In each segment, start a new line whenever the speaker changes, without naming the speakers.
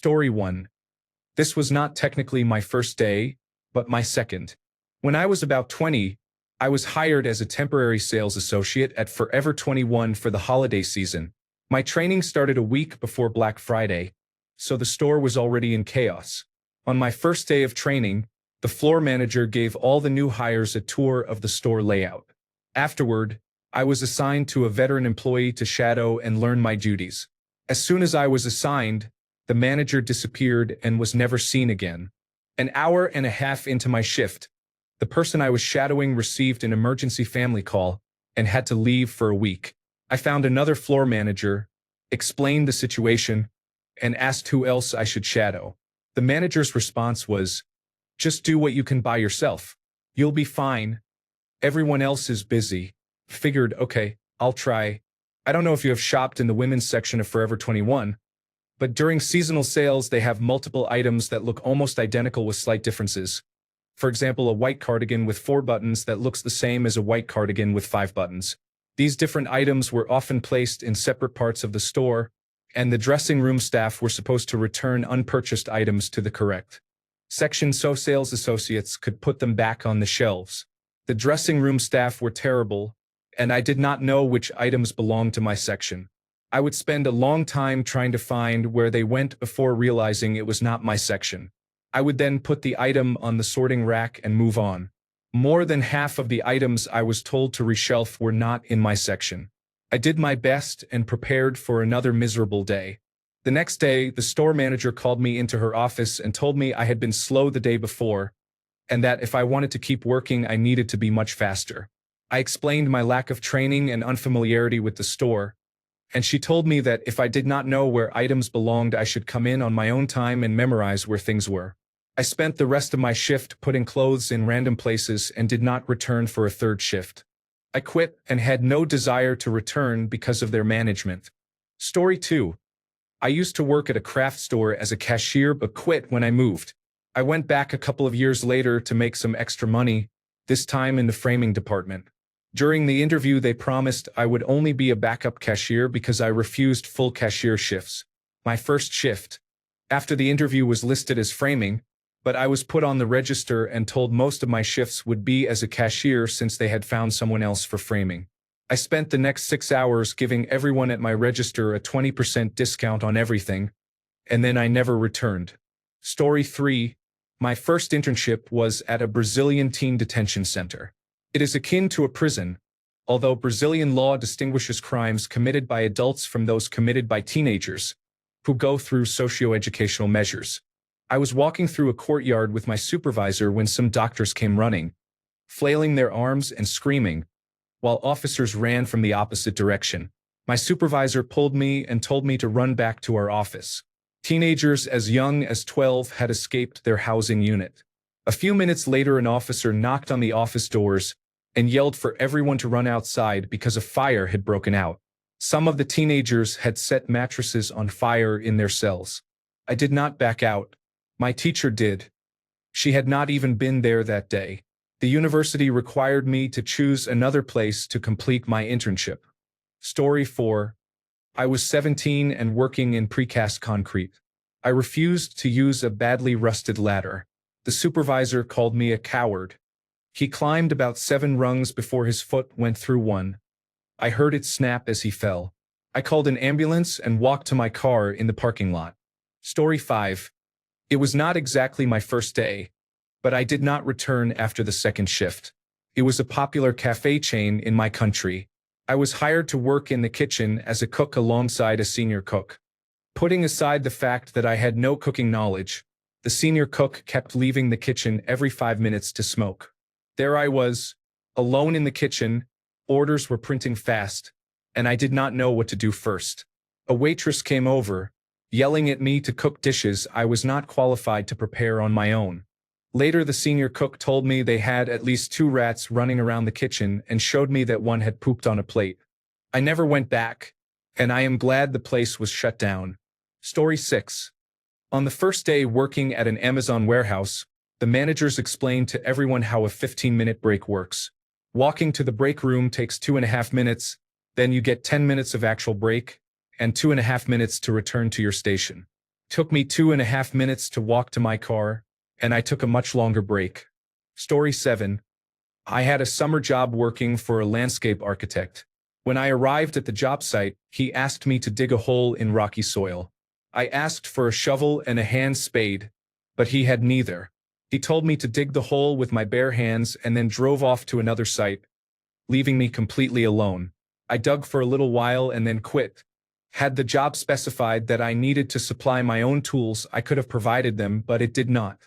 Story 1. This was not technically my first day, but my second. When I was about 20, I was hired as a temporary sales associate at Forever 21 for the holiday season. My training started a week before Black Friday, so the store was already in chaos. On my first day of training, the floor manager gave all the new hires a tour of the store layout. Afterward, I was assigned to a veteran employee to shadow and learn my duties. As soon as I was assigned, the manager disappeared and was never seen again. An hour and a half into my shift, the person I was shadowing received an emergency family call and had to leave for a week. I found another floor manager, explained the situation, and asked who else I should shadow. The manager's response was, "Just do what you can by yourself. You'll be fine. Everyone else is busy." Figured, okay, I'll try. I don't know if you have shopped in the women's section of Forever 21, but during seasonal sales they have multiple items that look almost identical with slight differences. For example, a white cardigan with 4 buttons that looks the same as a white cardigan with 5 buttons. These different items were often placed in separate parts of the store, and the dressing room staff were supposed to return unpurchased items to the correct section so sales associates could put them back on the shelves. The dressing room staff were terrible, and I did not know which items belonged to my section. I would spend a long time trying to find where they went before realizing it was not my section. I would then put the item on the sorting rack and move on. More than half of the items I was told to reshelf were not in my section. I did my best and prepared for another miserable day. The next day, the store manager called me into her office and told me I had been slow the day before, and that if I wanted to keep working, I needed to be much faster. I explained my lack of training and unfamiliarity with the store, and she told me that if I did not know where items belonged, I should come in on my own time and memorize where things were. I spent the rest of my shift putting clothes in random places and did not return for a third shift. I quit and had no desire to return because of their management. Story 2. I used to work at a craft store as a cashier but quit when I moved. I went back a couple of years later to make some extra money, this time in the framing department. During the interview, they promised I would only be a backup cashier because I refused full cashier shifts. My first shift. After the interview was listed as framing, but I was put on the register and told most of my shifts would be as a cashier since they had found someone else for framing. I spent the next 6 hours giving everyone at my register a 20% discount on everything, and then I never returned. Story 3. My first internship was at a Brazilian teen detention center. It is akin to a prison, although Brazilian law distinguishes crimes committed by adults from those committed by teenagers, who go through socio-educational measures. I was walking through a courtyard with my supervisor when some doctors came running, flailing their arms and screaming, while officers ran from the opposite direction. My supervisor pulled me and told me to run back to our office. Teenagers as young as 12 had escaped their housing unit. A few minutes later, an officer knocked on the office doors and yelled for everyone to run outside because a fire had broken out. Some of the teenagers had set mattresses on fire in their cells. I did not back out. My teacher did. She had not even been there that day. The university required me to choose another place to complete my internship. Story 4. I was 17 and working in precast concrete. I refused to use a badly rusted ladder. The supervisor called me a coward. He climbed about 7 rungs before his foot went through one. I heard it snap as he fell. I called an ambulance and walked to my car in the parking lot. Story 5. It was not exactly my first day, but I did not return after the second shift. It was a popular cafe chain in my country. I was hired to work in the kitchen as a cook alongside a senior cook. Putting aside the fact that I had no cooking knowledge, the senior cook kept leaving the kitchen every 5 minutes to smoke. There I was, alone in the kitchen, orders were printing fast, and I did not know what to do first. A waitress came over, yelling at me to cook dishes I was not qualified to prepare on my own. Later, the senior cook told me they had at least 2 rats running around the kitchen and showed me that one had pooped on a plate. I never went back, and I am glad the place was shut down. Story 6. On the first day working at an Amazon warehouse, the managers explained to everyone how a 15-minute break works. Walking to the break room takes 2.5 minutes, then you get 10 minutes of actual break, and 2.5 minutes to return to your station. Took me 2.5 minutes to walk to my car, and I took a much longer break. Story 7. I had a summer job working for a landscape architect. When I arrived at the job site, he asked me to dig a hole in rocky soil. I asked for a shovel and a hand spade, but he had neither. He told me to dig the hole with my bare hands and then drove off to another site, leaving me completely alone. I dug for a little while and then quit. Had the job specified that I needed to supply my own tools, I could have provided them, but it did not.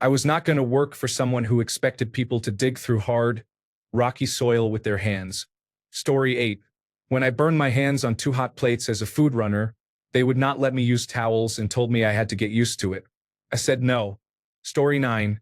I was not going to work for someone who expected people to dig through hard, rocky soil with their hands. Story 8. When I burned my hands on 2 hot plates as a food runner, they would not let me use towels and told me I had to get used to it. I said no. Story 9.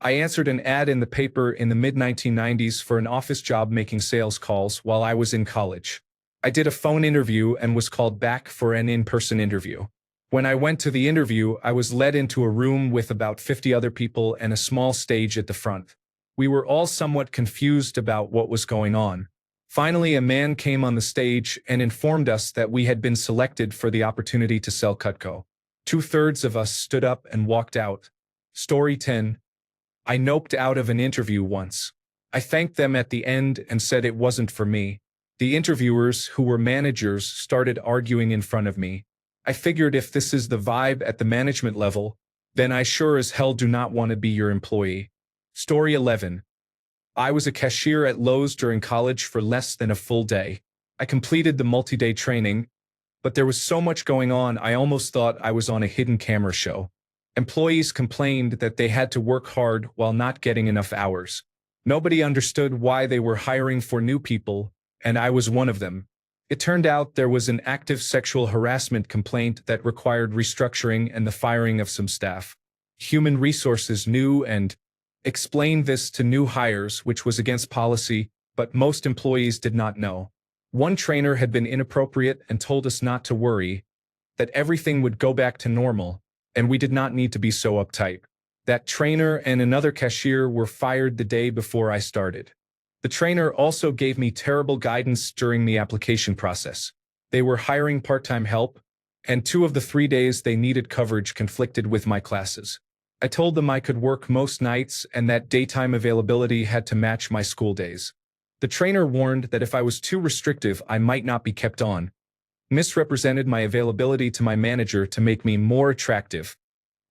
I answered an ad in the paper in the mid-1990s for an office job making sales calls while I was in college. I did a phone interview and was called back for an in-person interview. When I went to the interview, I was led into a room with about 50 other people and a small stage at the front. We were all somewhat confused about what was going on. Finally, a man came on the stage and informed us that we had been selected for the opportunity to sell Cutco. 2/3 of us stood up and walked out. Story 10. I noped out of an interview once. I thanked them at the end and said it wasn't for me. The interviewers, who were managers, started arguing in front of me. I figured if this is the vibe at the management level, then I sure as hell do not want to be your employee. Story 11. I was a cashier at Lowe's during college for less than a full day. I completed the multi-day training, but there was so much going on I almost thought I was on a hidden camera show. Employees complained that they had to work hard while not getting enough hours. Nobody understood why they were hiring for new people, and I was one of them. It turned out there was an active sexual harassment complaint that required restructuring and the firing of some staff. Human Resources knew and explained this to new hires, which was against policy, but most employees did not know. One trainer had been inappropriate and told us not to worry, that everything would go back to normal, and we did not need to be so uptight. That trainer and another cashier were fired the day before I started. The trainer also gave me terrible guidance during the application process. They were hiring part-time help, and 2 of the 3 days they needed coverage conflicted with my classes. I told them I could work most nights and that daytime availability had to match my school days. The trainer warned that if I was too restrictive, I might not be kept on. Misrepresented my availability to my manager to make me more attractive,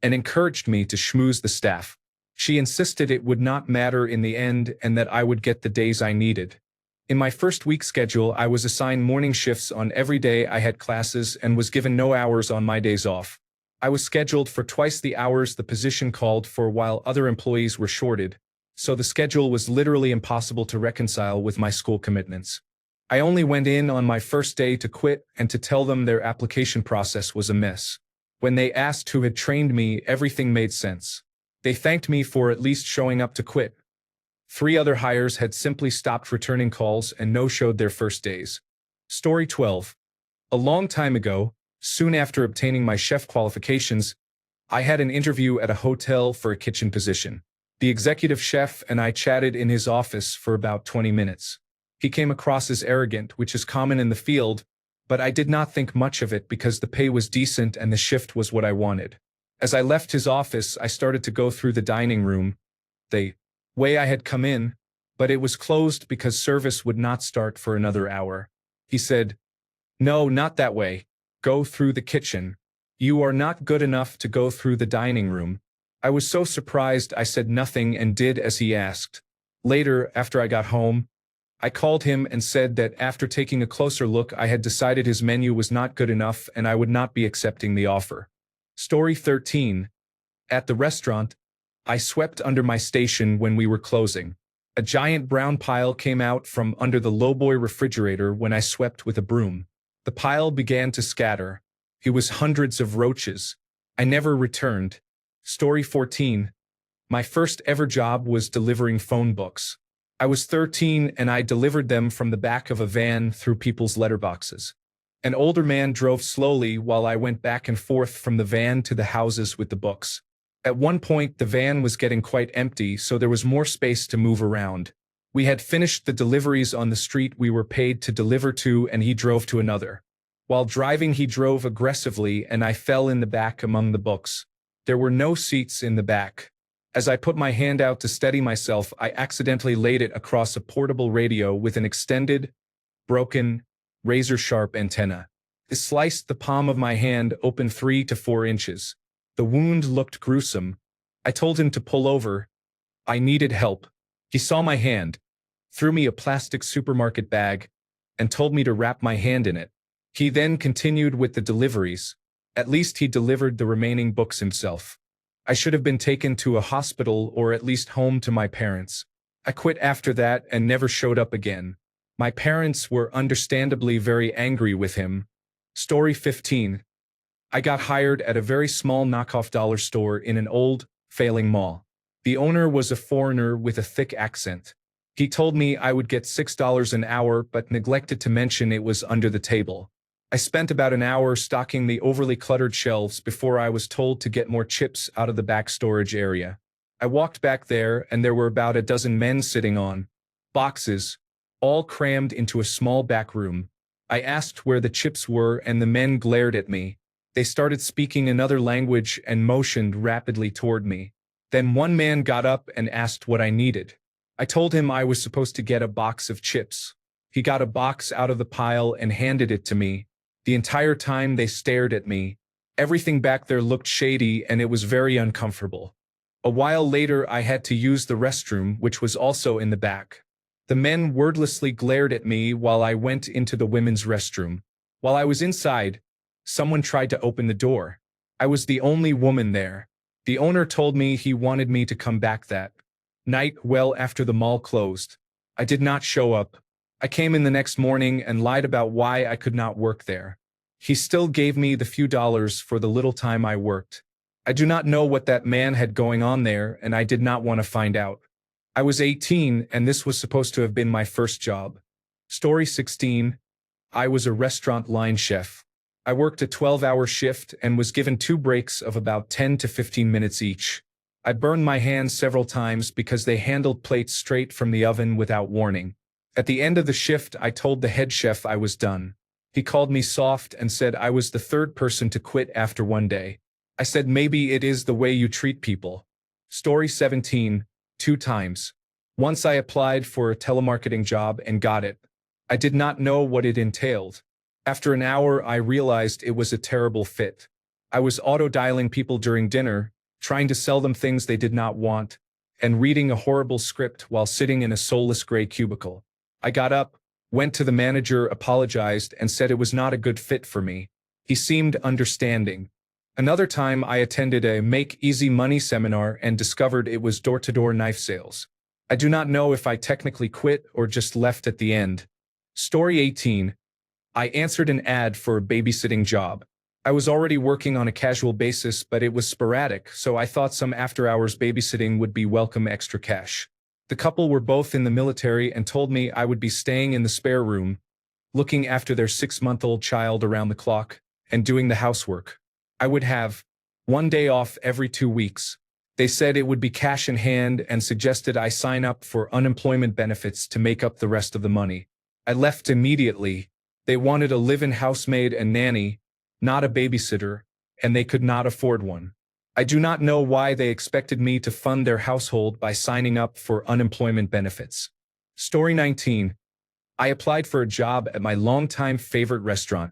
and encouraged me to schmooze the staff. She insisted it would not matter in the end and that I would get the days I needed. In my first week schedule, I was assigned morning shifts on every day I had classes and was given no hours on my days off. I was scheduled for twice the hours the position called for while other employees were shorted, so the schedule was literally impossible to reconcile with my school commitments. I only went in on my first day to quit and to tell them their application process was a mess. When they asked who had trained me, everything made sense. They thanked me for at least showing up to quit. 3 other hires had simply stopped returning calls and no-showed their first days. Story 12. A long time ago, soon after obtaining my chef qualifications, I had an interview at a hotel for a kitchen position. The executive chef and I chatted in his office for about 20 minutes. He came across as arrogant, which is common in the field, but I did not think much of it because the pay was decent and the shift was what I wanted. As I left his office, I started to go through the dining room, the way I had come in, but it was closed because service would not start for another hour. He said, "No, not that way. Go through the kitchen. You are not good enough to go through the dining room." I was so surprised I said nothing and did as he asked. Later, after I got home, I called him and said that after taking a closer look, I had decided his menu was not good enough and I would not be accepting the offer. Story 13. At the restaurant, I swept under my station when we were closing. A giant brown pile came out from under the lowboy refrigerator when I swept with a broom. The pile began to scatter. It was hundreds of roaches. I never returned. Story 14. My first ever job was delivering phone books. I was 13 and I delivered them from the back of a van through people's letterboxes. An older man drove slowly while I went back and forth from the van to the houses with the books. At one point, the van was getting quite empty, so there was more space to move around. We had finished the deliveries on the street we were paid to deliver to, and he drove to another. While driving, he drove aggressively and I fell in the back among the books. There were no seats in the back. As I put my hand out to steady myself, I accidentally laid it across a portable radio with an extended, broken, razor-sharp antenna. It sliced the palm of my hand open 3 to 4 inches. The wound looked gruesome. I told him to pull over. I needed help. He saw my hand, threw me a plastic supermarket bag, and told me to wrap my hand in it. He then continued with the deliveries. At least he delivered the remaining books himself. I should have been taken to a hospital or at least home to my parents. I quit after that and never showed up again. My parents were understandably very angry with him. Story 15. I got hired at a very small knockoff dollar store in an old, failing mall. The owner was a foreigner with a thick accent. He told me I would get $6 an hour but neglected to mention it was under the table. I spent about an hour stocking the overly cluttered shelves before I was told to get more chips out of the back storage area. I walked back there and there were about a dozen men sitting on boxes, all crammed into a small back room. I asked where the chips were and the men glared at me. They started speaking another language and motioned rapidly toward me. Then one man got up and asked what I needed. I told him I was supposed to get a box of chips. He got a box out of the pile and handed it to me. The entire time they stared at me. Everything back there looked shady and it was very uncomfortable. A while later I had to use the restroom, which was also in the back. The men wordlessly glared at me while I went into the women's restroom. While I was inside, someone tried to open the door. I was the only woman there. The owner told me he wanted me to come back that night well after the mall closed. I did not show up. I came in the next morning and lied about why I could not work there. He still gave me the few dollars for the little time I worked. I do not know what that man had going on there, and I did not want to find out. I was 18, and this was supposed to have been my first job. Story 16. I was a restaurant line chef. I worked a 12-hour shift and was given 2 breaks of about 10 to 15 minutes each. I burned my hands several times because they handled plates straight from the oven without warning. At the end of the shift, I told the head chef I was done. He called me soft and said I was the 3rd person to quit after one day. I said maybe it is the way you treat people. Story 17. 2 times. Once I applied for a telemarketing job and got it. I did not know what it entailed. After an hour, I realized it was a terrible fit. I was auto-dialing people during dinner, trying to sell them things they did not want, and reading a horrible script while sitting in a soulless gray cubicle. I got up, went to the manager, apologized, and said it was not a good fit for me. He seemed understanding. Another time I attended a Make Easy Money seminar and discovered it was door-to-door knife sales. I do not know if I technically quit or just left at the end. Story 18. I answered an ad for a babysitting job. I was already working on a casual basis, but it was sporadic, so I thought some after-hours babysitting would be welcome extra cash. The couple were both in the military and told me I would be staying in the spare room, looking after their 6-month-old child around the clock, and doing the housework. I would have 1 day off every 2 weeks. They said it would be cash in hand and suggested I sign up for unemployment benefits to make up the rest of the money. I left immediately. They wanted a live-in housemaid and nanny, not a babysitter, and they could not afford one. I do not know why they expected me to fund their household by signing up for unemployment benefits. Story 19. I applied for a job at my longtime favorite restaurant.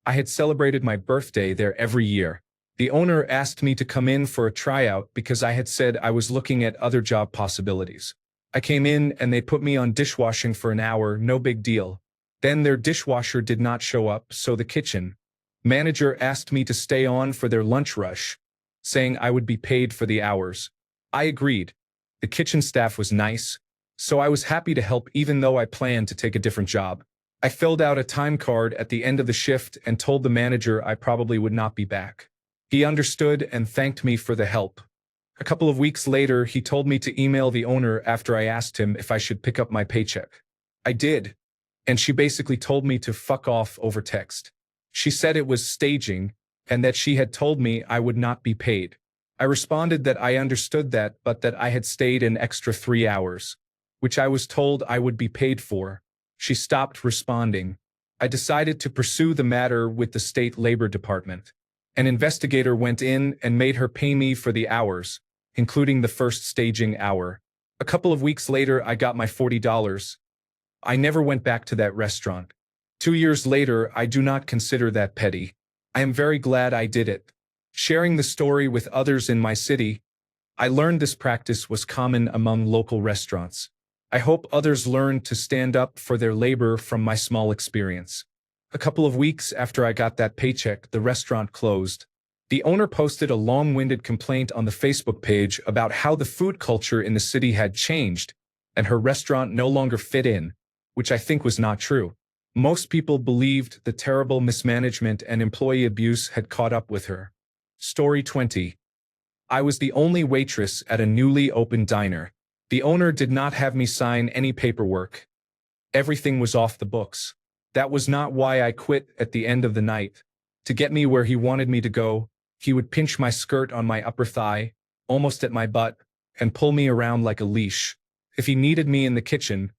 I had celebrated my birthday there every year. The owner asked me to come in for a tryout because I had said I was looking at other job possibilities. I came in and they put me on dishwashing for an hour, no big deal. Then their dishwasher did not show up, so the kitchen manager asked me to stay on for their lunch rush, saying I would be paid for the hours. I agreed. The kitchen staff was nice, so I was happy to help even though I planned to take a different job. I filled out a time card at the end of the shift and told the manager I probably would not be back. He understood and thanked me for the help. A couple of weeks later, he told me to email the owner after I asked him if I should pick up my paycheck. I did, and she basically told me to fuck off over text. She said it was staging, and that she had told me I would not be paid. I responded that I understood that, but that I had stayed an extra 3 hours, which I was told I would be paid for. She stopped responding. I decided to pursue the matter with the state labor department. An investigator went in and made her pay me for the hours, including the first staging hour. A couple of weeks later, I got my $40. I never went back to that restaurant. 2 years later, I do not consider that petty. I am very glad I did it. Sharing the story with others in my city, I learned this practice was common among local restaurants. I hope others learn to stand up for their labor from my small experience. A couple of weeks after I got that paycheck, the restaurant closed. The owner posted a long-winded complaint on the Facebook page about how the food culture in the city had changed and her restaurant no longer fit in, which I think was not true. Most people believed the terrible mismanagement and employee abuse had caught up with her. Story 20. I was the only waitress at a newly opened diner. The owner did not have me sign any paperwork. Everything was off the books. That was not why I quit at the end of the night. To get me where he wanted me to go, he would pinch my skirt on my upper thigh, almost at my butt, and pull me around like a leash. If he needed me in the kitchen,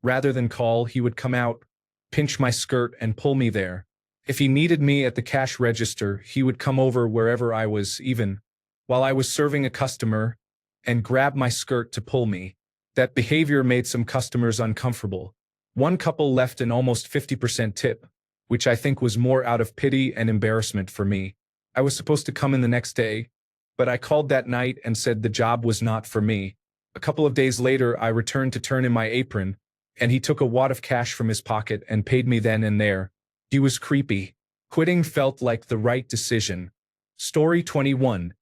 rather than call, he would come out, pinch my skirt, and pull me there. If he needed me at the cash register, he would come over wherever I was, even while I was serving a customer, and grab my skirt to pull me. That behavior made some customers uncomfortable. One couple left an almost 50% tip, which I think was more out of pity and embarrassment for me. I was supposed to come in the next day, but I called that night and said the job was not for me. A couple of days later, I returned to turn in my apron, and he took a wad of cash from his pocket and paid me then and there. He was creepy. Quitting felt like the right decision. Story 21.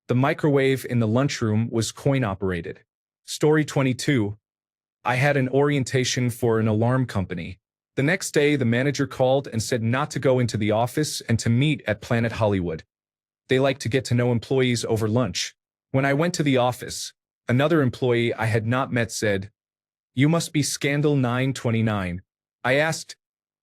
The microwave in the lunchroom was coin-operated. Story 22. I had an orientation for an alarm company. The next day, the manager called and said not to go into the office and to meet at Planet Hollywood. They like to get to know employees over lunch. When I went to the office, another employee I had not met said, "You must be Scandal 929. I asked,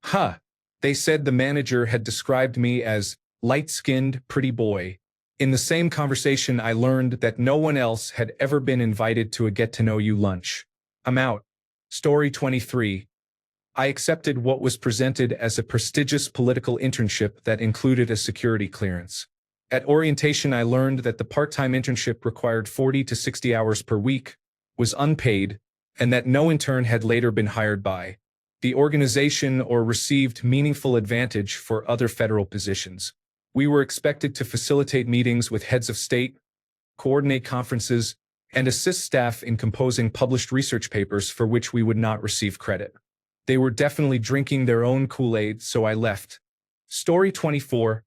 "Huh." They said the manager had described me as light-skinned, pretty boy. In the same conversation, I learned that no one else had ever been invited to a get-to-know-you lunch. I'm out. Story 23. I accepted what was presented as a prestigious political internship that included a security clearance. At orientation, I learned that the part-time internship required 40 to 60 hours per week, was unpaid, and that no intern had later been hired by the organization or received meaningful advantage for other federal positions. We were expected to facilitate meetings with heads of state, coordinate conferences, and assist staff in composing published research papers for which we would not receive credit. They were definitely drinking their own Kool-Aid, so I left. Story 24.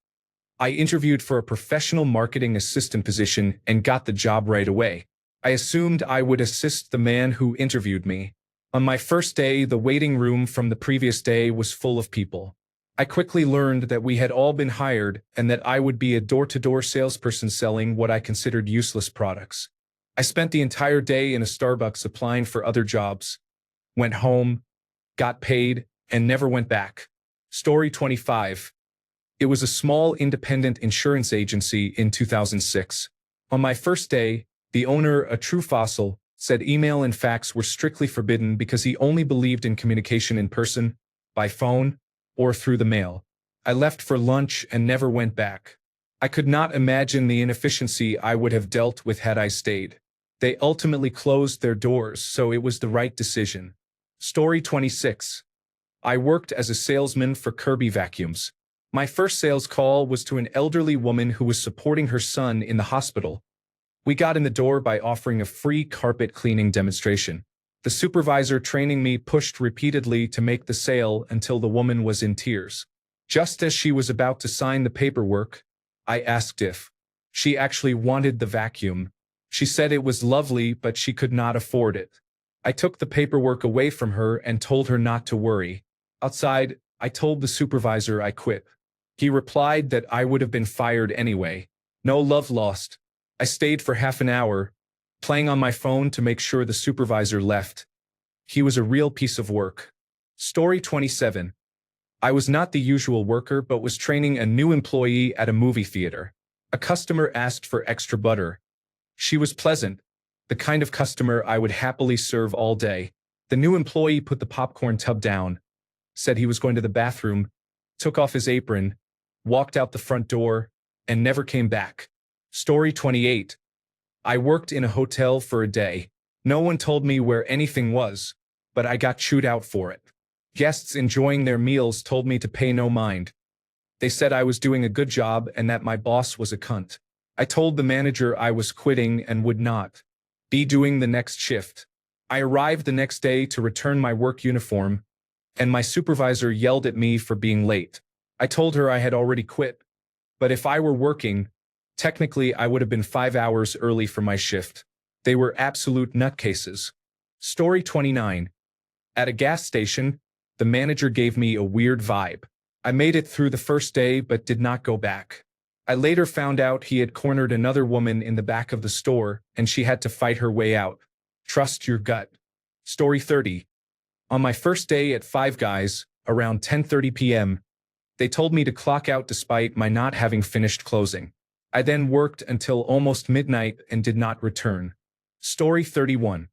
I interviewed for a professional marketing assistant position and got the job right away. I assumed I would assist the man who interviewed me. On my first day, the waiting room from the previous day was full of people. I quickly learned that we had all been hired and that I would be a door-to-door salesperson selling what I considered useless products. I spent the entire day in a Starbucks applying for other jobs, went home, got paid, and never went back. Story 25. It was a small independent insurance agency in 2006. On my first day, the owner, a true fossil, said email and fax were strictly forbidden because he only believed in communication in person, by phone, or through the mail. I left for lunch and never went back. I could not imagine the inefficiency I would have dealt with had I stayed. They ultimately closed their doors, so it was the right decision. Story 26. I worked as a salesman for Kirby Vacuums. My first sales call was to an elderly woman who was supporting her son in the hospital. We got in the door by offering a free carpet cleaning demonstration. The supervisor training me pushed repeatedly to make the sale until the woman was in tears. Just as she was about to sign the paperwork, I asked if she actually wanted the vacuum. She said it was lovely, but she could not afford it. I took the paperwork away from her and told her not to worry. Outside, I told the supervisor I quit. He replied that I would have been fired anyway. No love lost. I stayed for half an hour, playing on my phone to make sure the supervisor left. He was a real piece of work. Story 27. I was not the usual worker but was training a new employee at a movie theater. A customer asked for extra butter. She was pleasant, the kind of customer I would happily serve all day. The new employee put the popcorn tub down, said he was going to the bathroom, took off his apron, walked out the front door, and never came back. Story 28. I worked in a hotel for a day. No one told me where anything was, but I got chewed out for it. Guests enjoying their meals told me to pay no mind. They said I was doing a good job and that my boss was a cunt. I told the manager I was quitting and would not be doing the next shift. I arrived the next day to return my work uniform, and my supervisor yelled at me for being late. I told her I had already quit, but if I were working, technically I would have been 5 hours early for my shift. They were absolute nutcases. Story 29. At a gas station, the manager gave me a weird vibe. I made it through the first day but did not go back. I later found out he had cornered another woman in the back of the store and she had to fight her way out. Trust your gut. Story 30. On my first day at Five Guys, around 10:30 p.m., they told me to clock out despite my not having finished closing. I then worked until almost midnight and did not return. Story 31.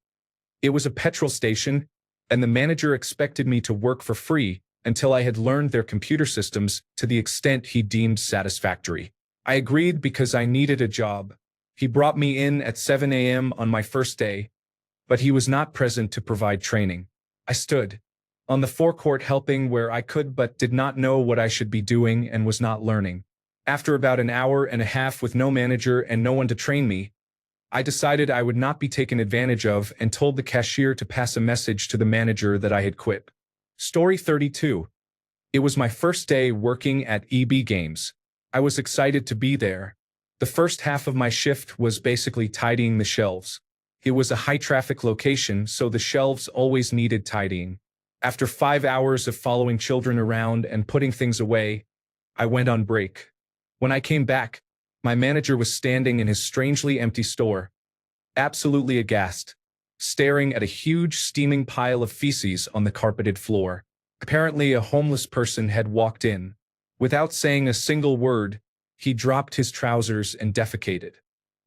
It was a petrol station, and the manager expected me to work for free until I had learned their computer systems to the extent he deemed satisfactory. I agreed because I needed a job. He brought me in at 7 a.m. on my first day, but he was not present to provide training. I stood on the forecourt helping where I could but did not know what I should be doing and was not learning. After about an hour and a half with no manager and no one to train me, I decided I would not be taken advantage of and told the cashier to pass a message to the manager that I had quit. Story 32. It was my first day working at EB Games. I was excited to be there. The first half of my shift was basically tidying the shelves. It was a high-traffic location, so the shelves always needed tidying. After 5 hours of following children around and putting things away, I went on break. When I came back, my manager was standing in his strangely empty store, absolutely aghast, staring at a huge steaming pile of feces on the carpeted floor. Apparently, a homeless person had walked in. Without saying a single word, he dropped his trousers and defecated.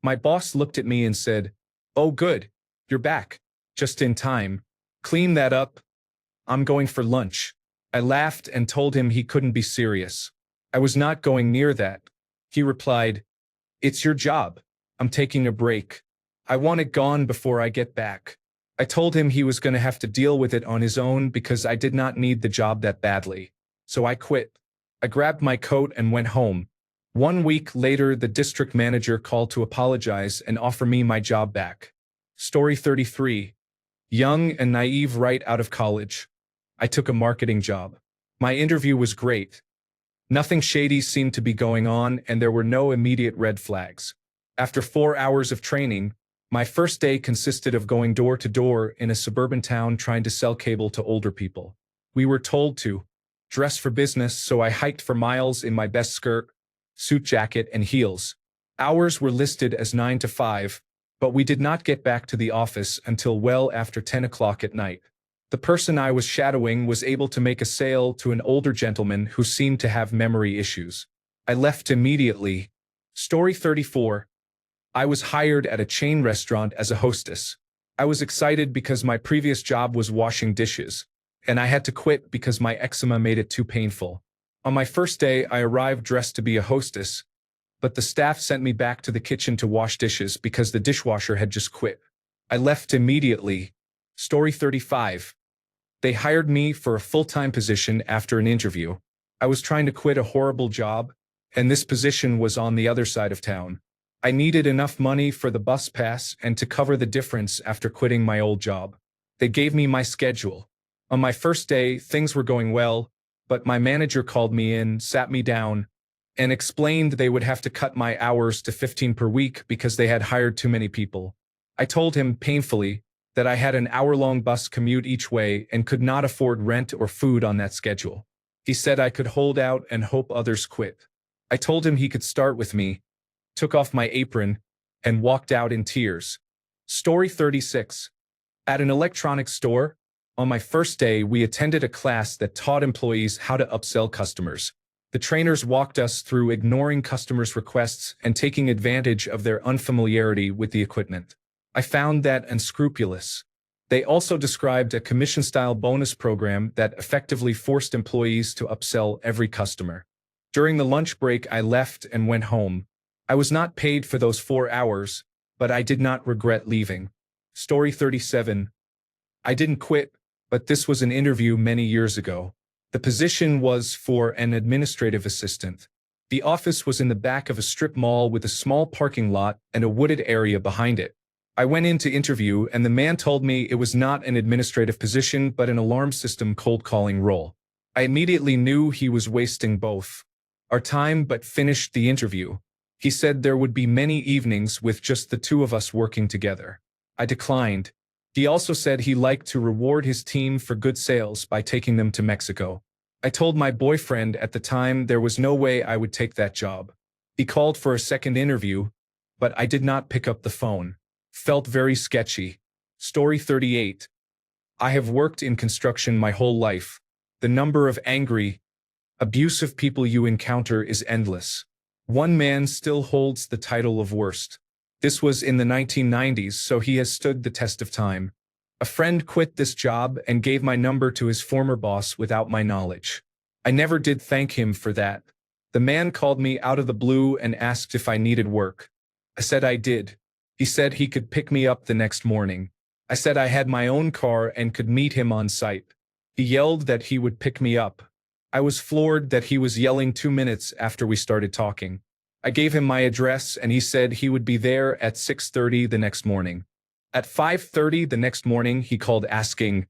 My boss looked at me and said, "Oh good, you're back. Just in time. Clean that up. I'm going for lunch." I laughed and told him he couldn't be serious. I was not going near that. He replied, "It's your job. I'm taking a break. I want it gone before I get back." I told him he was going to have to deal with it on his own because I did not need the job that badly. So I quit. I grabbed my coat and went home. 1 week later, the district manager called to apologize and offer me my job back. Story 33. Young and naive right out of college. I took a marketing job. My interview was great. Nothing shady seemed to be going on and there were no immediate red flags. After 4 hours of training, my first day consisted of going door to door in a suburban town trying to sell cable to older people. We were told to dress for business, so I hiked for miles in my best skirt, suit jacket, and heels. Hours were listed as 9 to 5, but we did not get back to the office until well after 10 o'clock at night. The person I was shadowing was able to make a sale to an older gentleman who seemed to have memory issues. I left immediately. Story 34. I was hired at a chain restaurant as a hostess. I was excited because my previous job was washing dishes, and I had to quit because my eczema made it too painful. On my first day, I arrived dressed to be a hostess, but the staff sent me back to the kitchen to wash dishes because the dishwasher had just quit. I left immediately. Story 35. They hired me for a full-time position after an interview. I was trying to quit a horrible job, and this position was on the other side of town. I needed enough money for the bus pass and to cover the difference after quitting my old job. They gave me my schedule. On my first day, things were going well, but my manager called me in, sat me down, and explained they would have to cut my hours to 15 per week because they had hired too many people. I told him painfully that I had an hour-long bus commute each way and could not afford rent or food on that schedule. He said I could hold out and hope others quit. I told him he could start with me, took off my apron, and walked out in tears. Story 36. At an electronics store, on my first day, we attended a class that taught employees how to upsell customers. The trainers walked us through ignoring customers' requests and taking advantage of their unfamiliarity with the equipment. I found that unscrupulous. They also described a commission-style bonus program that effectively forced employees to upsell every customer. During the lunch break, I left and went home. I was not paid for those 4 hours, but I did not regret leaving. Story 37. I didn't quit, but this was an interview many years ago. The position was for an administrative assistant. The office was in the back of a strip mall with a small parking lot and a wooded area behind it. I went in to interview, and the man told me it was not an administrative position but an alarm system cold calling role. I immediately knew he was wasting both our time but finished the interview. He said there would be many evenings with just the two of us working together. I declined. He also said he liked to reward his team for good sales by taking them to Mexico. I told my boyfriend at the time there was no way I would take that job. He called for a second interview, but I did not pick up the phone. Felt very sketchy. Story 38. I have worked in construction my whole life. The number of angry, abusive people you encounter is endless. One man still holds the title of worst. This was in the 1990s, so he has stood the test of time. A friend quit this job and gave my number to his former boss without my knowledge. I never did thank him for that. The man called me out of the blue and asked if I needed work. I said I did. He said he could pick me up the next morning. I said I had my own car and could meet him on site. He yelled that he would pick me up. I was floored that he was yelling 2 minutes after we started talking. I gave him my address and he said he would be there at 6:30 the next morning. At 5:30 the next morning, he called asking,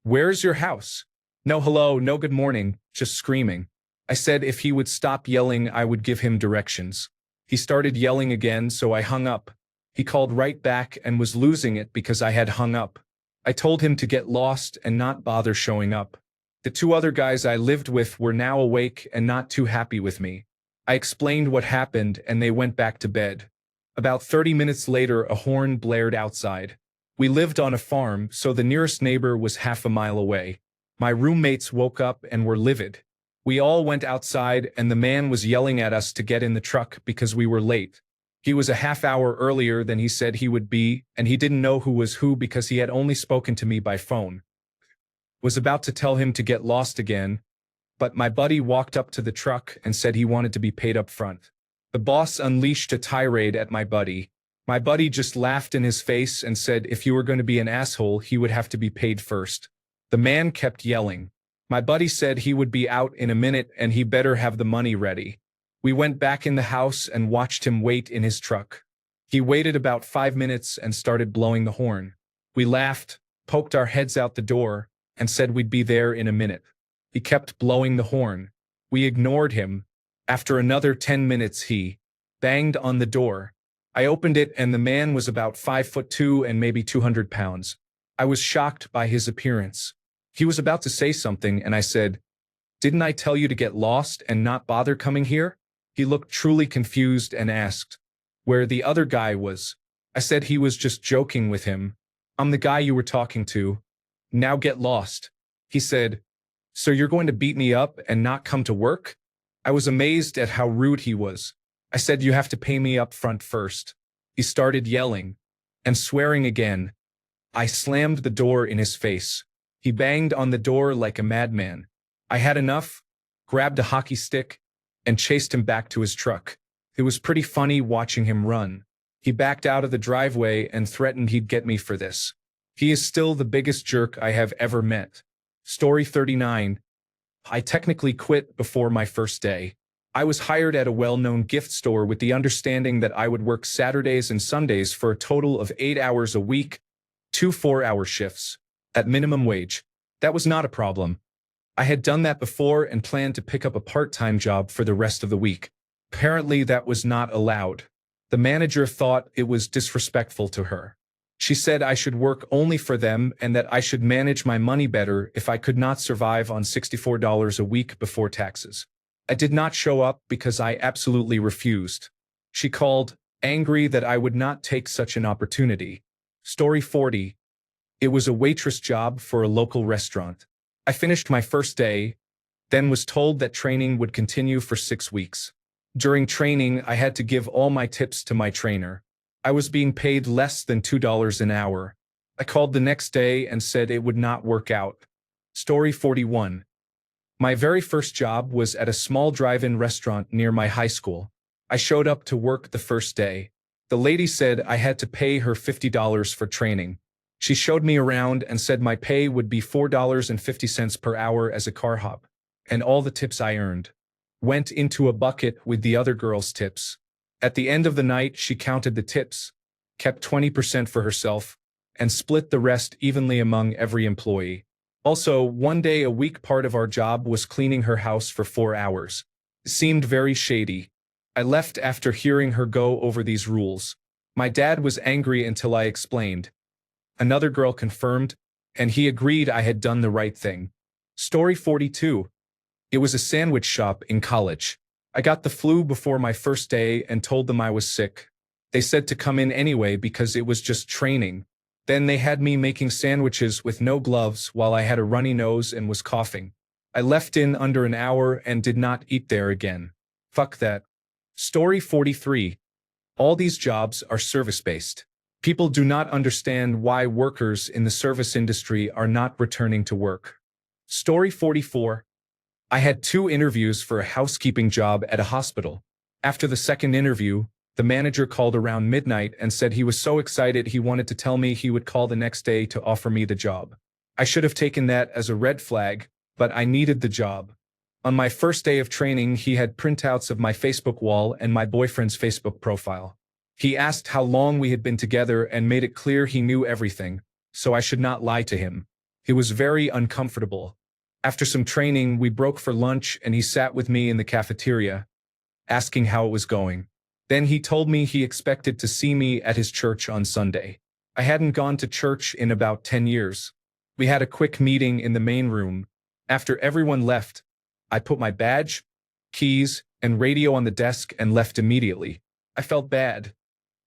"Where's your house?" No hello, no good morning, just screaming. I said if he would stop yelling, I would give him directions. He started yelling again, so I hung up. He called right back and was losing it because I had hung up. I told him to get lost and not bother showing up. The two other guys I lived with were now awake and not too happy with me. I explained what happened and they went back to bed. About 30 minutes later, a horn blared outside. We lived on a farm, so the nearest neighbor was half a mile away. My roommates woke up and were livid. We all went outside and the man was yelling at us to get in the truck because we were late. He was a half hour earlier than he said he would be, and he didn't know who was who because he had only spoken to me by phone. Was about to tell him to get lost again, but my buddy walked up to the truck and said he wanted to be paid up front. The boss unleashed a tirade at my buddy. My buddy just laughed in his face and said if you were going to be an asshole, he would have to be paid first. The man kept yelling. My buddy said he would be out in a minute and he better have the money ready. We went back in the house and watched him wait in his truck. He waited about 5 minutes and started blowing the horn. We laughed, poked our heads out the door, and said we'd be there in a minute. He kept blowing the horn. We ignored him. After another 10 minutes, he banged on the door. I opened it and the man was about 5'2" and maybe 200 pounds. I was shocked by his appearance. He was about to say something and I said, "Didn't I tell you to get lost and not bother coming here?" He looked truly confused and asked where the other guy was. I said he was just joking with him. "I'm the guy you were talking to. Now get lost." He said, "So you're going to beat me up and not come to work?" I was amazed at how rude he was. I said you have to pay me up front first. He started yelling and swearing again. I slammed the door in his face. He banged on the door like a madman. I had enough, grabbed a hockey stick, and chased him back to his truck. It was pretty funny watching him run. He backed out of the driveway and threatened he'd get me for this. He is still the biggest jerk I have ever met. Story 39. I technically quit before my first day. I was hired at a well-known gift store with the understanding that I would work Saturdays and Sundays for a total of 8 hours a week, 2 4-hour shifts, at minimum wage. That was not a problem. I had done that before and planned to pick up a part-time job for the rest of the week. Apparently that was not allowed. The manager thought it was disrespectful to her. She said I should work only for them and that I should manage my money better if I could not survive on $64 a week before taxes. I did not show up because I absolutely refused. She called, angry that I would not take such an opportunity. Story 40. It was a waitress job for a local restaurant. I finished my first day, then was told that training would continue for 6 weeks. During training, I had to give all my tips to my trainer. I was being paid less than $2 an hour. I called the next day and said it would not work out. Story 41. My very first job was at a small drive-in restaurant near my high school. I showed up to work the first day. The lady said I had to pay her $50 for training. She showed me around and said my pay would be $4.50 per hour as a car hop, and all the tips I earned went into a bucket with the other girls' tips. At the end of the night, she counted the tips, kept 20% for herself, and split the rest evenly among every employee. Also, one day a week part of our job was cleaning her house for 4 hours. It seemed very shady. I left after hearing her go over these rules. My dad was angry until I explained. Another girl confirmed, and he agreed I had done the right thing. Story 42. It was a sandwich shop in college. I got the flu before my first day and told them I was sick. They said to come in anyway because it was just training. Then they had me making sandwiches with no gloves while I had a runny nose and was coughing. I left in under an hour and did not eat there again. Fuck that. Story 43. All these jobs are service-based. People do not understand why workers in the service industry are not returning to work. Story 44. I had 2 interviews for a housekeeping job at a hospital. After the second interview, the manager called around midnight and said he was so excited he wanted to tell me he would call the next day to offer me the job. I should have taken that as a red flag, but I needed the job. On my first day of training, he had printouts of my Facebook wall and my boyfriend's Facebook profile. He asked how long we had been together and made it clear he knew everything, so I should not lie to him. It was very uncomfortable. After some training, we broke for lunch and he sat with me in the cafeteria, asking how it was going. Then he told me he expected to see me at his church on Sunday. I hadn't gone to church in about 10 years. We had a quick meeting in the main room. After everyone left, I put my badge, keys, and radio on the desk and left immediately. I felt bad,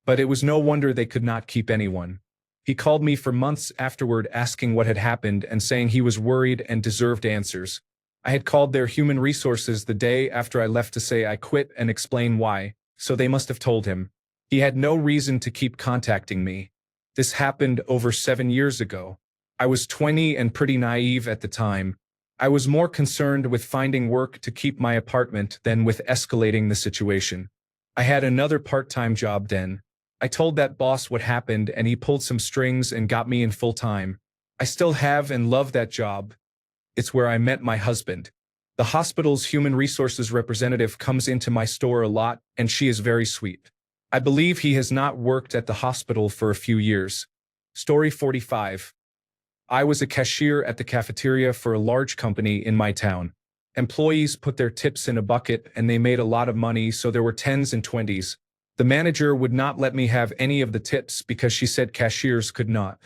but it was no wonder they could not keep anyone. He called me for months afterward asking what had happened and saying he was worried and deserved answers. I had called their human resources the day after I left to say I quit and explain why, so they must have told him. He had no reason to keep contacting me. This happened over 7 years ago. I was 20 and pretty naive at the time. I was more concerned with finding work to keep my apartment than with escalating the situation. I had another part-time job then. I told that boss what happened and he pulled some strings and got me in full-time. I still have and love that job. It's where I met my husband. The hospital's human resources representative comes into my store a lot and she is very sweet. I believe he has not worked at the hospital for a few years. Story 45. I was a cashier at the cafeteria for a large company in my town. Employees put their tips in a bucket and they made a lot of money, so there were 10s and 20s. The manager would not let me have any of the tips because she said cashiers could not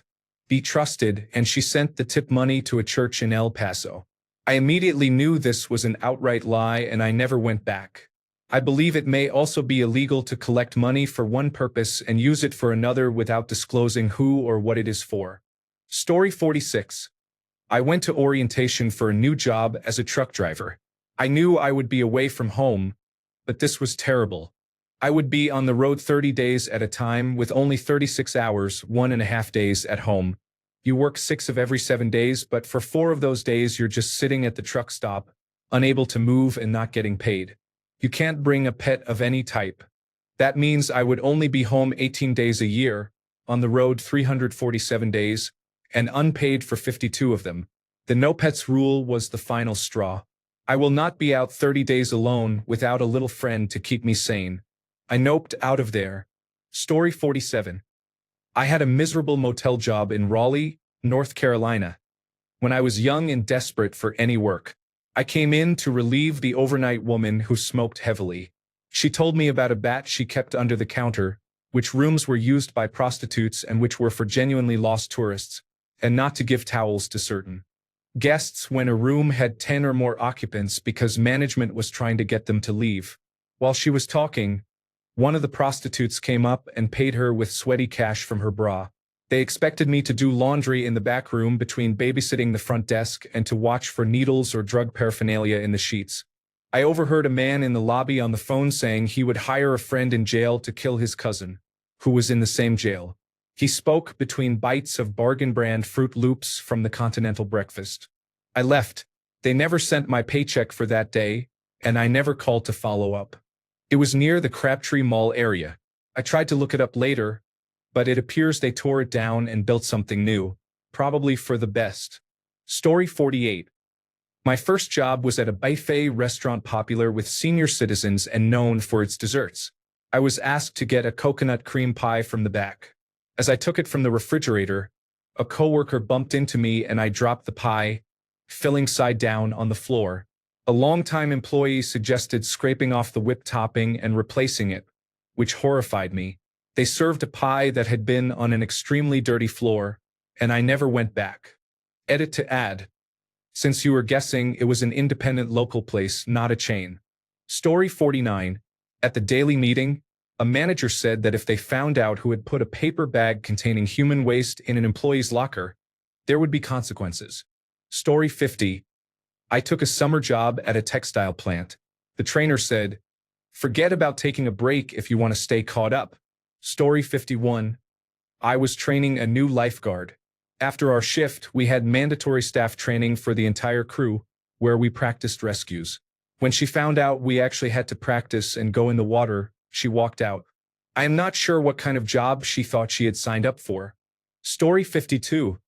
be trusted, and she sent the tip money to a church in El Paso. I immediately knew this was an outright lie and I never went back. I believe it may also be illegal to collect money for one purpose and use it for another without disclosing who or what it is for. Story 46. I went to orientation for a new job as a truck driver. I knew I would be away from home, but this was terrible. I would be on the road 30 days at a time with only 36 hours, 1.5 days at home. You work 6 of every 7 days, but for 4 of those days you're just sitting at the truck stop, unable to move and not getting paid. You can't bring a pet of any type. That means I would only be home 18 days a year, on the road 347 days, and unpaid for 52 of them. The no pets rule was the final straw. I will not be out 30 days alone without a little friend to keep me sane. I noped out of there. Story 47. I had a miserable motel job in Raleigh, North Carolina. When I was young and desperate for any work, I came in to relieve the overnight woman who smoked heavily. She told me about a bat she kept under the counter, which rooms were used by prostitutes and which were for genuinely lost tourists, and not to give towels to certain guests when a room had 10 or more occupants because management was trying to get them to leave. While she was talking, one of the prostitutes came up and paid her with sweaty cash from her bra. They expected me to do laundry in the back room between babysitting the front desk and to watch for needles or drug paraphernalia in the sheets. I overheard a man in the lobby on the phone saying he would hire a friend in jail to kill his cousin, who was in the same jail. He spoke between bites of bargain brand Fruit Loops from the Continental breakfast. I left. They never sent my paycheck for that day, and I never called to follow up. It was near the Crabtree Mall area. I tried to look it up later, but it appears they tore it down and built something new, probably for the best. Story 48. My first job was at a buffet restaurant popular with senior citizens and known for its desserts. I was asked to get a coconut cream pie from the back. As I took it from the refrigerator, a coworker bumped into me and I dropped the pie, filling side down on the floor. A longtime employee suggested scraping off the whipped topping and replacing it, which horrified me. They served a pie that had been on an extremely dirty floor, and I never went back. Edit to add. Since you were guessing, it was an independent local place, not a chain. Story 49. At the daily meeting, a manager said that if they found out who had put a paper bag containing human waste in an employee's locker, there would be consequences. Story 50. I took a summer job at a textile plant. The trainer said, "Forget about taking a break if you want to stay caught up." Story 51. I was training a new lifeguard. After our shift, we had mandatory staff training for the entire crew, where we practiced rescues. When she found out we actually had to practice and go in the water, she walked out. I am not sure what kind of job she thought she had signed up for. Story 52.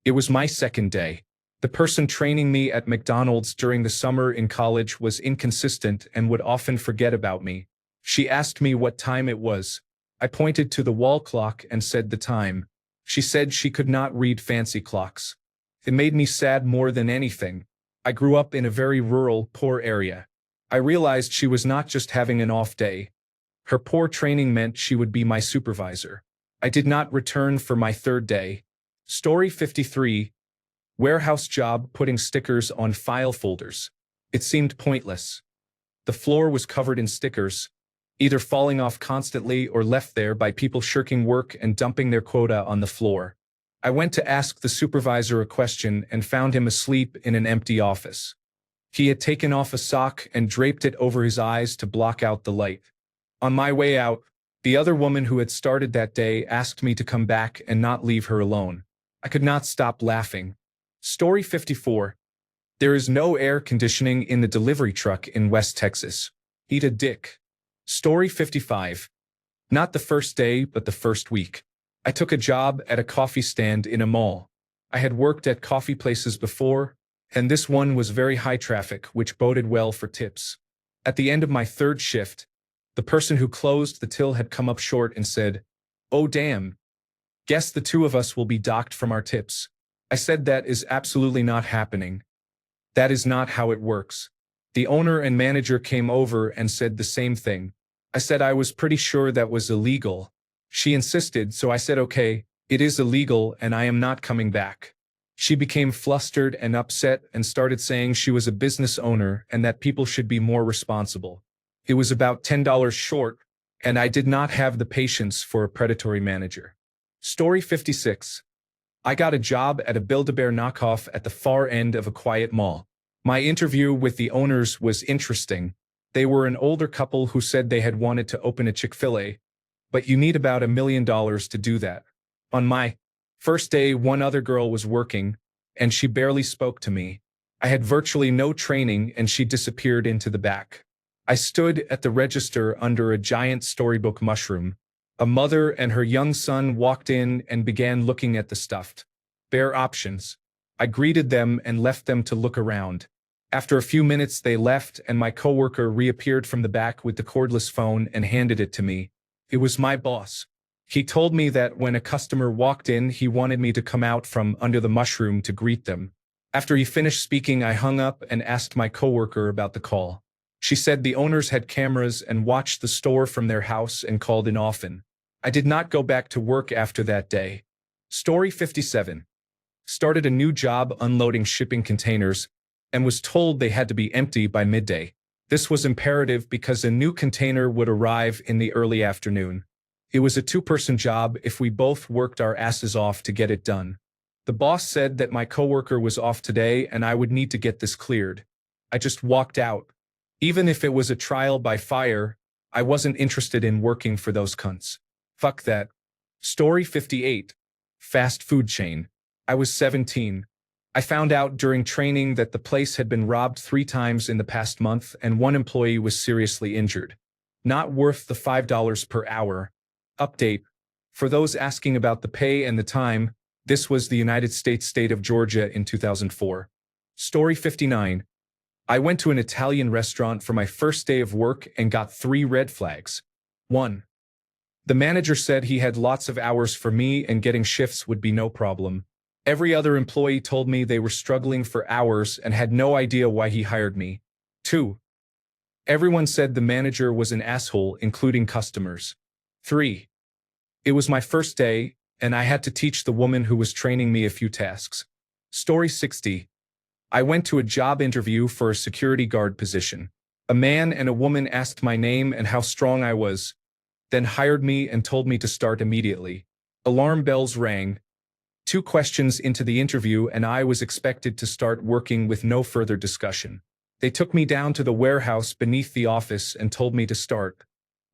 It was my second day. The person training me at McDonald's during the summer in college was inconsistent and would often forget about me. She asked me what time it was. I pointed to the wall clock and said the time. She said she could not read fancy clocks. It made me sad more than anything. I grew up in a very rural, poor area. I realized she was not just having an off day. Her poor training meant she would be my supervisor. I did not return for my third day. Story 53. Warehouse job putting stickers on file folders. It seemed pointless. The floor was covered in stickers, either falling off constantly or left there by people shirking work and dumping their quota on the floor. I went to ask the supervisor a question and found him asleep in an empty office. He had taken off a sock and draped it over his eyes to block out the light. On my way out, the other woman who had started that day asked me to come back and not leave her alone. I could not stop laughing. Story 54. There is no air conditioning in the delivery truck in West Texas. Eat a dick. Story 55. Not the first day, but the first week. I took a job at a coffee stand in a mall. I had worked at coffee places before, and this one was very high traffic, which boded well for tips. At the end of my third shift, the person who closed the till had come up short and said, "Oh damn. Guess the two of us will be docked from our tips." I said that is absolutely not happening. That is not how it works. The owner and manager came over and said the same thing. I said I was pretty sure that was illegal. She insisted, so I said okay, it is illegal and I am not coming back. She became flustered and upset and started saying she was a business owner and that people should be more responsible. It was about $10 short, and I did not have the patience for a predatory manager. Story 56. I got a job at a Build-A-Bear knockoff at the far end of a quiet mall. My interview with the owners was interesting. They were an older couple who said they had wanted to open a Chick-fil-A, but you need about $1 million to do that. On my first day, one other girl was working, and she barely spoke to me. I had virtually no training, and she disappeared into the back. I stood at the register under a giant storybook mushroom. A mother and her young son walked in and began looking at the stuffed bear options. I greeted them and left them to look around. After a few minutes they left and my coworker reappeared from the back with the cordless phone and handed it to me. It was my boss. He told me that when a customer walked in he wanted me to come out from under the mushroom to greet them. After he finished speaking I hung up and asked my coworker about the call. She said the owners had cameras and watched the store from their house and called in often. I did not go back to work after that day. Story 57. Started a new job unloading shipping containers and was told they had to be empty by midday. This was imperative because a new container would arrive in the early afternoon. It was a two-person job if we both worked our asses off to get it done. The boss said that my coworker was off today and I would need to get this cleared. I just walked out. Even if it was a trial by fire, I wasn't interested in working for those cunts. Fuck that. Story 58. Fast food chain. I was 17. I found out during training that the place had been robbed 3 times in the past month and one employee was seriously injured. Not worth the $5 per hour. Update. For those asking about the pay and the time, this was the United States state of Georgia in 2004. Story 59. I went to an Italian restaurant for my first day of work and got 3 red flags. 1. The manager said he had lots of hours for me and getting shifts would be no problem. Every other employee told me they were struggling for hours and had no idea why he hired me. 2. Everyone said the manager was an asshole, including customers. 3. It was my first day, and I had to teach the woman who was training me a few tasks. Story 60. I went to a job interview for a security guard position. A man and a woman asked my name and how strong I was, then hired me and told me to start immediately. Alarm bells rang. 2 questions into the interview and I was expected to start working with no further discussion. They took me down to the warehouse beneath the office and told me to start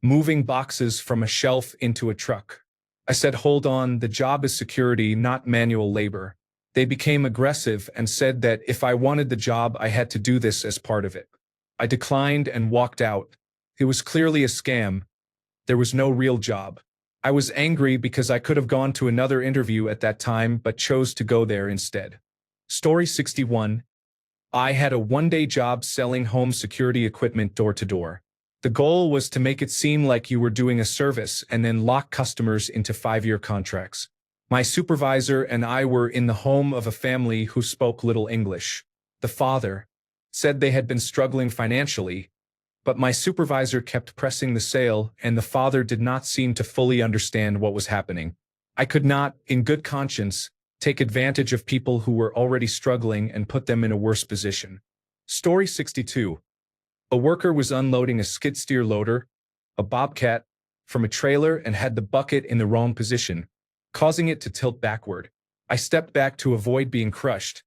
moving boxes from a shelf into a truck. I said, hold on, the job is security, not manual labor. They became aggressive and said that if I wanted the job, I had to do this as part of it. I declined and walked out. It was clearly a scam. There was no real job. I was angry because I could have gone to another interview at that time but chose to go there instead. Story 61. I had a one-day job selling home security equipment door to door. The goal was to make it seem like you were doing a service and then lock customers into 5-year contracts. My supervisor and I were in the home of a family who spoke little English. The father said they had been struggling financially, but my supervisor kept pressing the sale and the father did not seem to fully understand what was happening. I could not, in good conscience, take advantage of people who were already struggling and put them in a worse position. Story 62. A worker was unloading a skid steer loader, a bobcat, from a trailer and had the bucket in the wrong position, causing it to tilt backward. I stepped back to avoid being crushed,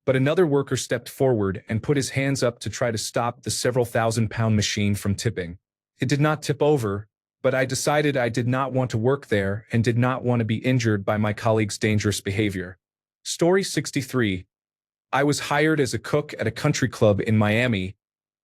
but another worker stepped forward and put his hands up to try to stop the several thousand-pound machine from tipping. It did not tip over, but I decided I did not want to work there and did not want to be injured by my colleagues' dangerous behavior. Story 63. I was hired as a cook at a country club in Miami,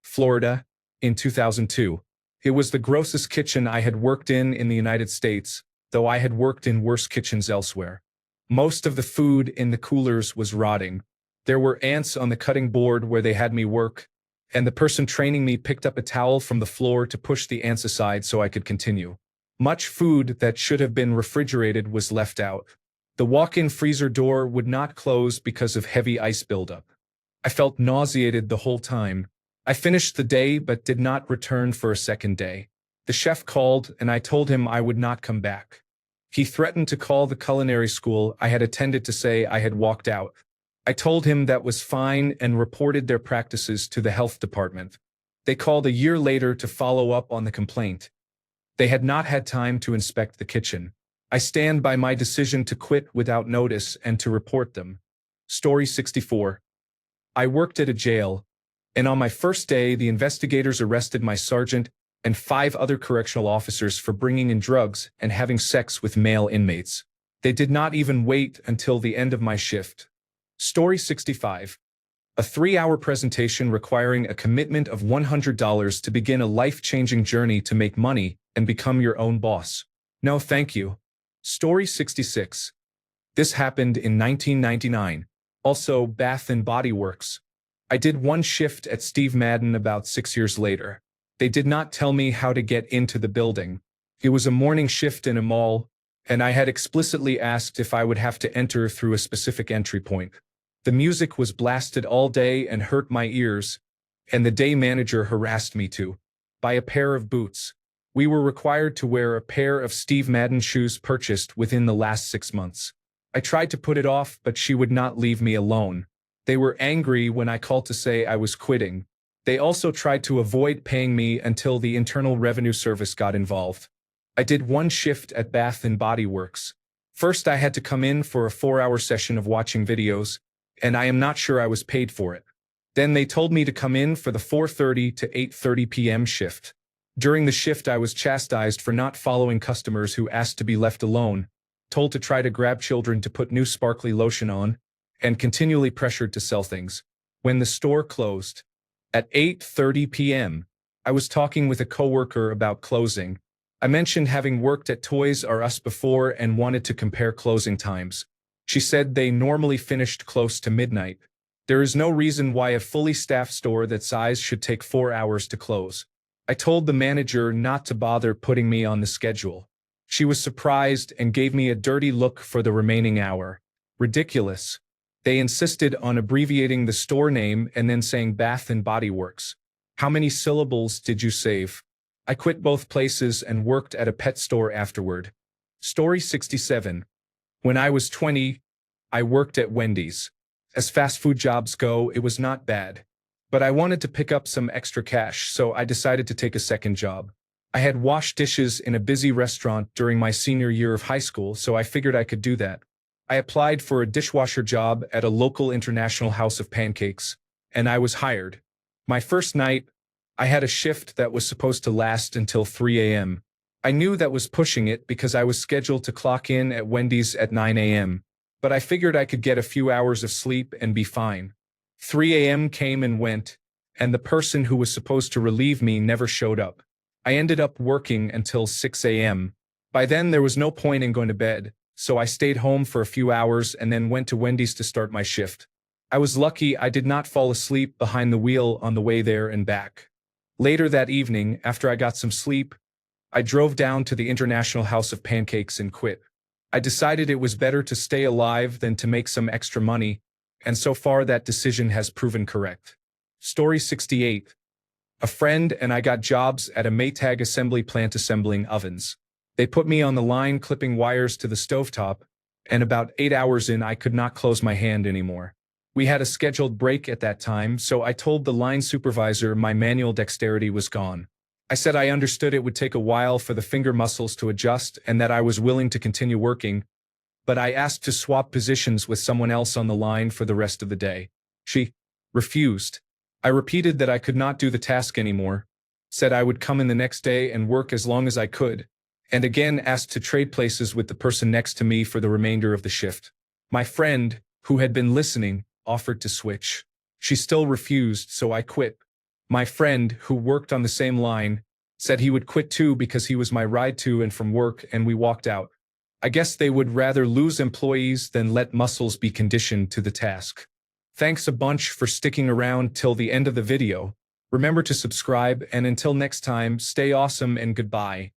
Florida, in 2002. It was the grossest kitchen I had worked in the United States, though I had worked in worse kitchens elsewhere. Most of the food in the coolers was rotting. There were ants on the cutting board where they had me work, and the person training me picked up a towel from the floor to push the ants aside so I could continue. Much food that should have been refrigerated was left out. The walk-in freezer door would not close because of heavy ice buildup. I felt nauseated the whole time. I finished the day but did not return for a second day. The chef called and I told him I would not come back. He threatened to call the culinary school I had attended to say I had walked out. I told him that was fine and reported their practices to the health department. They called a year later to follow up on the complaint. They had not had time to inspect the kitchen. I stand by my decision to quit without notice and to report them. Story 64. I worked at a jail, and on my first day the investigators arrested my sergeant and 5 other correctional officers for bringing in drugs and having sex with male inmates. They did not even wait until the end of my shift. Story 65. A 3-hour presentation requiring a commitment of $100 to begin a life-changing journey to make money and become your own boss. No, thank you. Story 66. This happened in 1999. Also, Bath and Body Works. I did one shift at Steve Madden about 6 years later. They did not tell me how to get into the building. It was a morning shift in a mall, and I had explicitly asked if I would have to enter through a specific entry point. The music was blasted all day and hurt my ears, and the day manager harassed me to buy a pair of boots. We were required to wear a pair of Steve Madden shoes purchased within the last 6 months. I tried to put it off, but she would not leave me alone. They were angry when I called to say I was quitting. They also tried to avoid paying me until the Internal Revenue Service got involved. I did one shift at Bath and Body Works. First, I had to come in for a 4-hour session of watching videos, and I am not sure I was paid for it. Then they told me to come in for the 4:30 to 8:30 p.m. shift. During the shift, I was chastised for not following customers who asked to be left alone, told to try to grab children to put new sparkly lotion on, and continually pressured to sell things. When the store closed at 8:30 p.m., I was talking with a coworker about closing. I mentioned having worked at Toys R Us before and wanted to compare closing times. She said they normally finished close to midnight. There is no reason why a fully staffed store that size should take 4 hours to close. I told the manager not to bother putting me on the schedule. She was surprised and gave me a dirty look for the remaining hour. Ridiculous. They insisted on abbreviating the store name and then saying Bath and Body Works. How many syllables did you save? I quit both places and worked at a pet store afterward. Story 67. When I was 20, I worked at Wendy's. As fast food jobs go, it was not bad. But I wanted to pick up some extra cash, so I decided to take a second job. I had washed dishes in a busy restaurant during my senior year of high school, so I figured I could do that. I applied for a dishwasher job at a local international house of pancakes, and I was hired. My first night, I had a shift that was supposed to last until 3 a.m. I knew that was pushing it because I was scheduled to clock in at Wendy's at 9 a.m., but I figured I could get a few hours of sleep and be fine. 3 a.m. came and went, and the person who was supposed to relieve me never showed up. I ended up working until 6 a.m. By then, there was no point in going to bed, so I stayed home for a few hours and then went to Wendy's to start my shift. I was lucky I did not fall asleep behind the wheel on the way there and back. Later that evening, after I got some sleep, I drove down to the International House of Pancakes and quit. I decided it was better to stay alive than to make some extra money, and so far that decision has proven correct. Story 68. A friend and I got jobs at a Maytag assembly plant assembling ovens. They put me on the line clipping wires to the stovetop, and about 8 hours in I could not close my hand anymore. We had a scheduled break at that time, so I told the line supervisor my manual dexterity was gone. I said I understood it would take a while for the finger muscles to adjust and that I was willing to continue working, but I asked to swap positions with someone else on the line for the rest of the day. She refused. I repeated that I could not do the task anymore, said I would come in the next day and work as long as I could, and again asked to trade places with the person next to me for the remainder of the shift. My friend, who had been listening, offered to switch. She still refused, so I quit. My friend, who worked on the same line, said he would quit too because he was my ride to and from work, and we walked out. I guess they would rather lose employees than let muscles be conditioned to the task. Thanks a bunch for sticking around till the end of the video. Remember to subscribe, and until next time, stay awesome and goodbye.